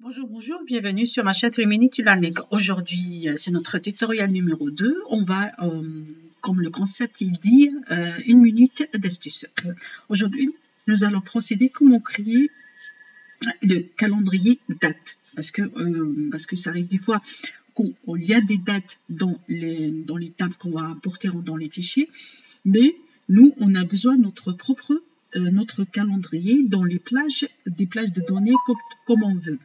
Bonjour, bienvenue sur ma chaîne Rimini Tulanek. Aujourd'hui, c'est notre tutoriel numéro 2. On va, comme le concept il dit, une minute d'astuce. Aujourd'hui, nous allons procéder comment créer le calendrier date. Parce que ça arrive des fois qu'il y a des dates dans les tables qu'on va importer dans les fichiers, mais nous, on a besoin de notre calendrier dans des plages de données comme on veut.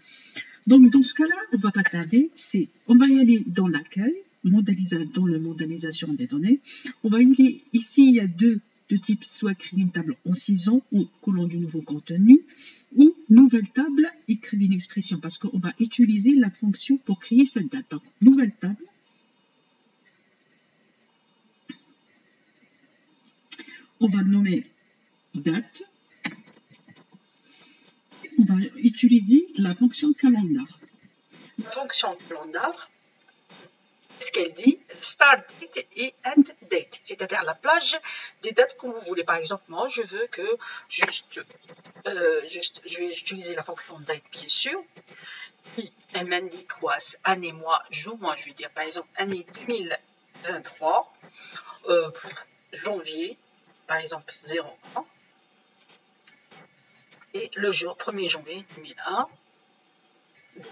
Donc, dans ce cas-là, on ne va pas tarder, on va y aller dans l'accueil, dans la modélisation des données. On va y aller, ici, il y a deux types, soit créer une table en 6 ans ou colon du nouveau contenu, ou nouvelle table, écrire une expression, parce qu'on va utiliser la fonction pour créer cette date. Donc, nouvelle table. On va nommer date. On va utiliser la fonction calendar. La fonction calendar, ce qu'elle dit, start date et end date, c'est-à-dire la plage des dates que vous voulez. Par exemple, moi, je veux que je vais utiliser la fonction date, bien sûr. Elle m'indique quoi? Année, mois, jour. Moi, je vais dire, par exemple, année 2023, janvier, par exemple, 01. Et le jour 1er janvier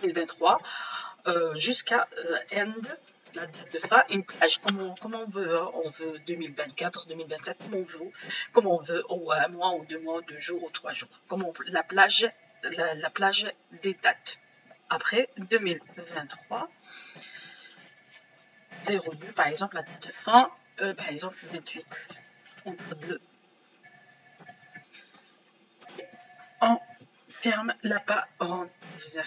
2023 jusqu'à end, la date de fin, une plage comme on veut, hein. On veut 2024, 2027, comme on veut, ou un mois, ou 2 mois, 2 jours, ou 3 jours, la plage des dates. Après 2023, 02, par exemple, la date de fin, par exemple 28, on code on ferme la parenthèse.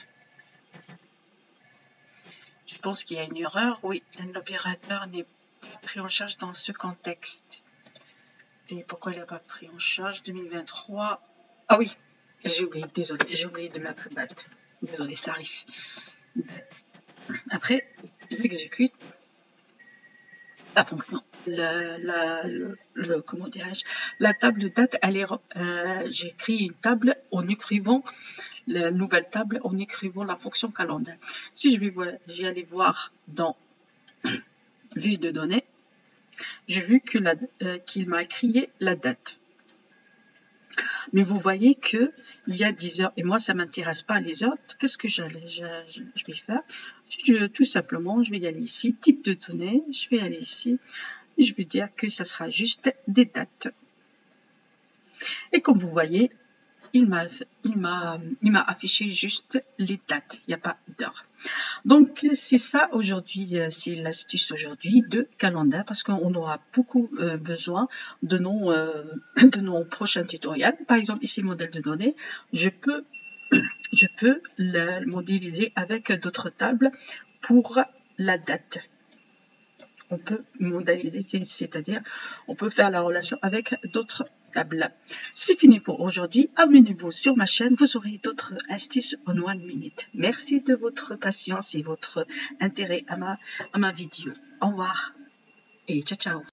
Je pense qu'il y a une erreur. Oui, l'opérateur n'est pas pris en charge dans ce contexte. Et pourquoi il n'a pas pris en charge 2023? Ah oui, j'ai oublié, désolé, j'ai oublié de mettre date. Désolé, ça arrive. Après, j'exécute la fonction. Comment dirais-je? La table de date, j'ai créé une table en écrivant la nouvelle table en écrivant la fonction calendar. Si je vais aller voir dans vue de données, j'ai vu qu'il m'a créé la date. Mais vous voyez qu'il y a 10 heures et moi ça m'intéresse pas les heures. Qu'est-ce que je vais faire? Tout simplement, je vais y aller ici, type de données, je vais aller ici, je vais dire que ça sera juste des dates. Et comme vous voyez, il m'a affiché juste les dates, il n'y a pas d'heure. Donc, c'est ça aujourd'hui, c'est l'astuce aujourd'hui de calendar, parce qu'on aura beaucoup besoin de nos prochains tutoriels. Par exemple, ici, modèle de données, je peux le modéliser avec d'autres tables pour la date. On peut modéliser, c'est-à-dire on peut faire la relation avec d'autres tables. C'est fini pour aujourd'hui. Abonnez-vous sur ma chaîne, vous aurez d'autres astuces en 1 minute. Merci de votre patience et votre intérêt à ma vidéo. Au revoir et ciao ciao.